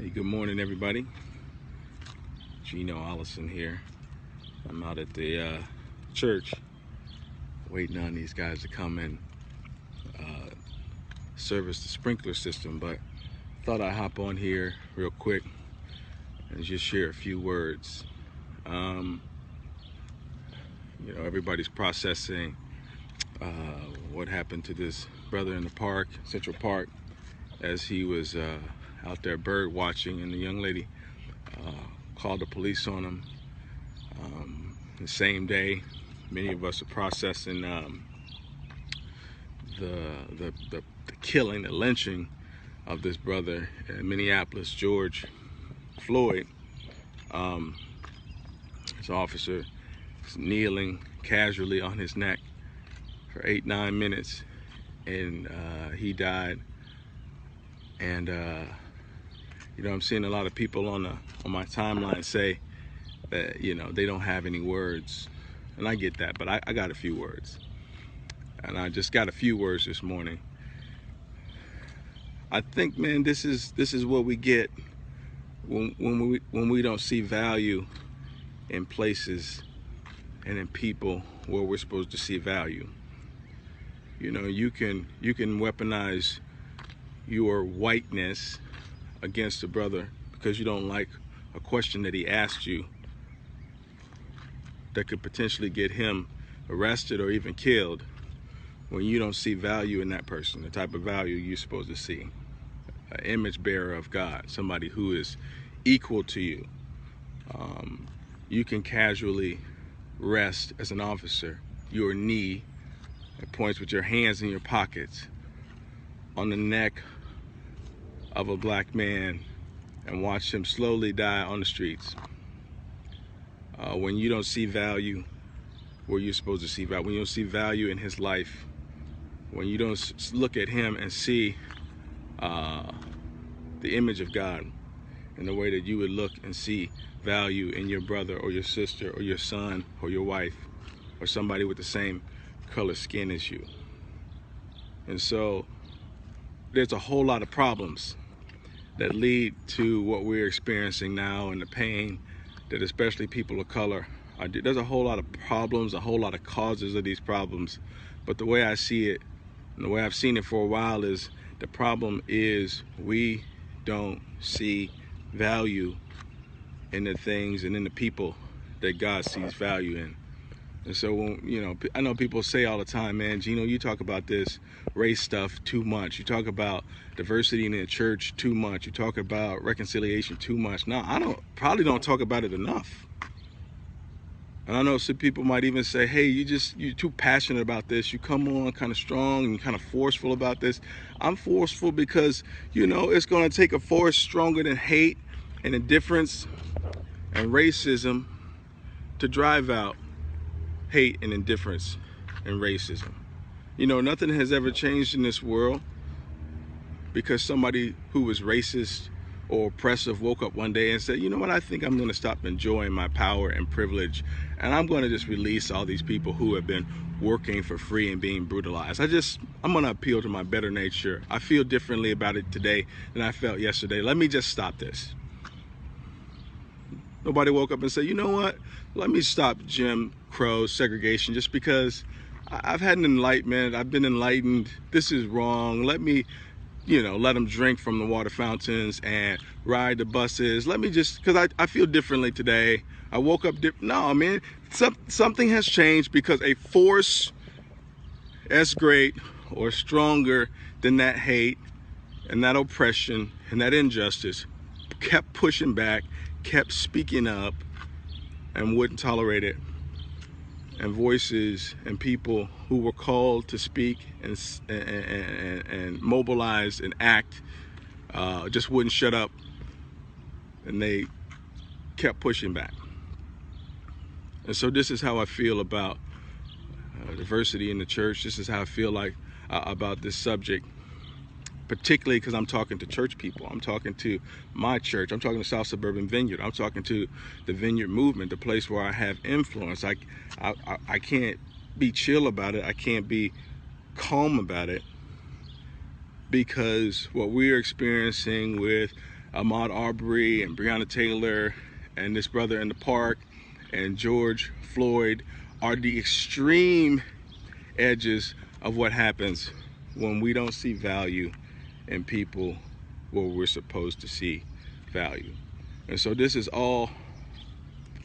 Hey, good morning, everybody. Geno Olison here. I'm out at the church waiting on these guys to come and service the sprinkler system, but thought I'd hop on here real quick and just share a few words. Everybody's processing what happened to this brother in the park, Central Park, as he was out there bird watching, and the young lady called the police on him. The same day, many of us are processing the killing, the lynching of this brother in Minneapolis, George Floyd. This officer is kneeling casually on his neck for 8-9 minutes, and he died. And I'm seeing a lot of people on my timeline say that they don't have any words, and I get that, but I got a few words, and I just got a few words this morning. I think, man, this is what we get when we don't see value in places and in people where we're supposed to see value. You can weaponize your whiteness against a brother because you don't like a question that he asked you that could potentially get him arrested or even killed, when you don't see value in that person, the type of value you're supposed to see. An image bearer of God, somebody who is equal to you. You can casually rest as an officer your knee at points with your hands in your pockets on the neck of a black man and watch him slowly die on the streets. When you don't see value where you're supposed to see value, when you don't see value in his life, when you don't look at him and see the image of God in the way that you would look and see value in your brother or your sister or your son or your wife or somebody with the same color skin as you. And so there's a whole lot of problems that lead to what we're experiencing now, and the pain that especially people of color are. There's a whole lot of problems, a whole lot of causes of these problems. But the way I see it, and the way I've seen it for a while, is the problem is we don't see value in the things and in the people that God sees value in. And so, I know people say all the time, man, Geno, you talk about this race stuff too much. You talk about diversity in the church too much. You talk about reconciliation too much. No, I probably don't talk about it enough. And I know some people might even say, hey, you're too passionate about this. You come on kind of strong and kind of forceful about this. I'm forceful because, it's going to take a force stronger than hate and indifference and racism to drive out hate and indifference and racism. Nothing has ever changed in this world because somebody who was racist or oppressive woke up one day and said, you know what, I think I'm going to stop enjoying my power and privilege, and I'm going to just release all these people who have been working for free and being brutalized. I'm going to appeal to my better nature. I feel differently about it today than I felt yesterday. Let me just stop this. Nobody woke up and said, you know what, let me stop Jim Crow's segregation just because I've had an enlightenment. I've been enlightened. This is wrong. Let me, let them drink from the water fountains and ride the buses. Let me just, because I feel differently today. I woke up different. No, man, something has changed because a force as great or stronger than that hate and that oppression and that injustice kept pushing back, kept speaking up, and wouldn't tolerate it. And voices and people who were called to speak and mobilize and act just wouldn't shut up, and they kept pushing back. And so this is how I feel about diversity in the church. This is how I feel like about this subject, particularly because I'm talking to church people. I'm talking to my church. I'm talking to South Suburban Vineyard. I'm talking to the Vineyard movement, the place where I have influence. I can't be chill about it. I can't be calm about it, because what we're experiencing with Ahmaud Arbery and Breonna Taylor and this brother in the park and George Floyd are the extreme edges of what happens when we don't see value in people where we're supposed to see value. And so this is all,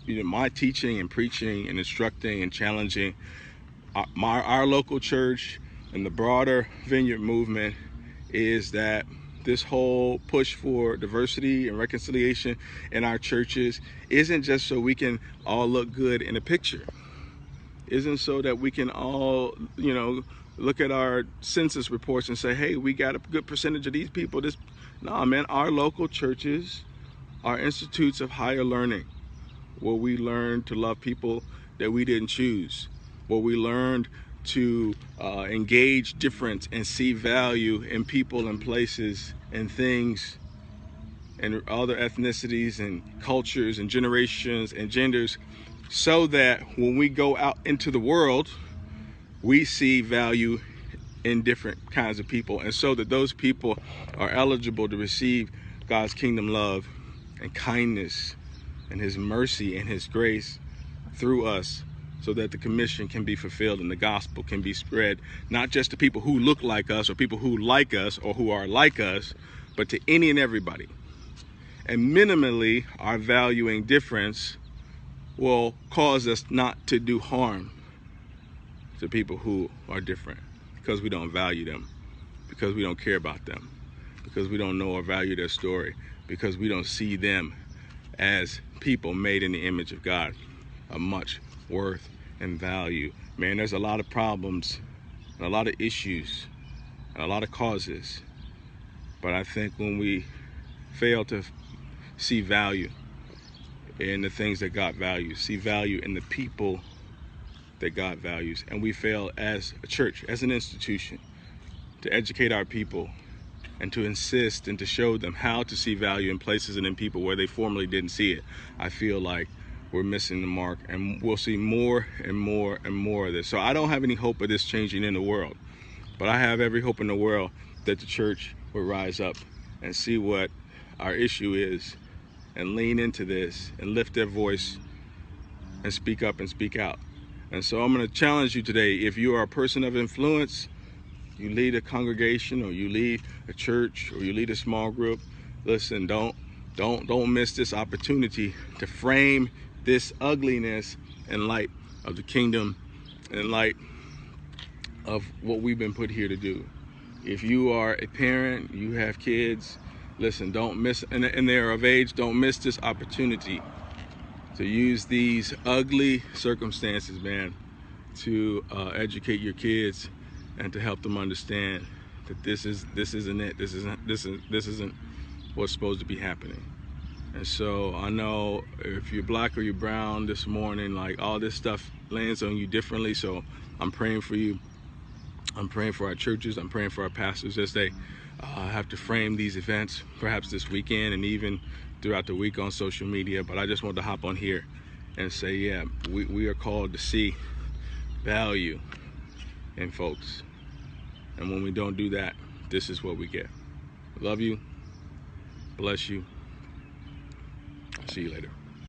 my teaching and preaching and instructing and challenging our local church and the broader Vineyard movement is that this whole push for diversity and reconciliation in our churches isn't just so we can all look good in a picture. Isn't so that we can all, look at our census reports and say, hey, we got a good percentage of these people. No, man, our local churches are institutes of higher learning, where we learn to love people that we didn't choose, where we learned to engage difference and see value in people and places and things and other ethnicities and cultures and generations and genders, so that when we go out into the world, we see value in different kinds of people, and so that those people are eligible to receive God's kingdom love and kindness and his mercy and his grace through us, so that the commission can be fulfilled and the gospel can be spread, not just to people who look like us or people who like us or who are like us, but to any and everybody. And minimally, our valuing difference will cause us not to do harm to people who are different, because we don't value them, because we don't care about them, because we don't know or value their story, because we don't see them as people made in the image of God, of much worth and value. Man, there's a lot of problems and a lot of issues and a lot of causes, but I think when we fail to see value in the things that God values, see value in the people that God values, and we fail as a church, as an institution, to educate our people and to insist and to show them how to see value in places and in people where they formerly didn't see it, I feel like we're missing the mark, and we'll see more and more and more of this. So I don't have any hope of this changing in the world, but I have every hope in the world that the church will rise up and see what our issue is and lean into this and lift their voice and speak up and speak out. And so I'm going to challenge you today. If you are a person of influence, you lead a congregation or you lead a church or you lead a small group, listen, don't miss this opportunity to frame this ugliness in light of the kingdom, in light of what we've been put here to do. If you are a parent, you have kids, listen, don't miss, and they're of age, don't miss this opportunity to use these ugly circumstances, man, to educate your kids and to help them understand that this isn't it. This isn't what's supposed to be happening. And so I know if you're black or you're brown this morning, like, all this stuff lands on you differently. So I'm praying for you. I'm praying for our churches. I'm praying for our pastors as they have to frame these events, perhaps this weekend and even throughout the week on social media. But I just wanted to hop on here and say, yeah, we are called to see value in folks. And when we don't do that, this is what we get. Love you. Bless you. See you later.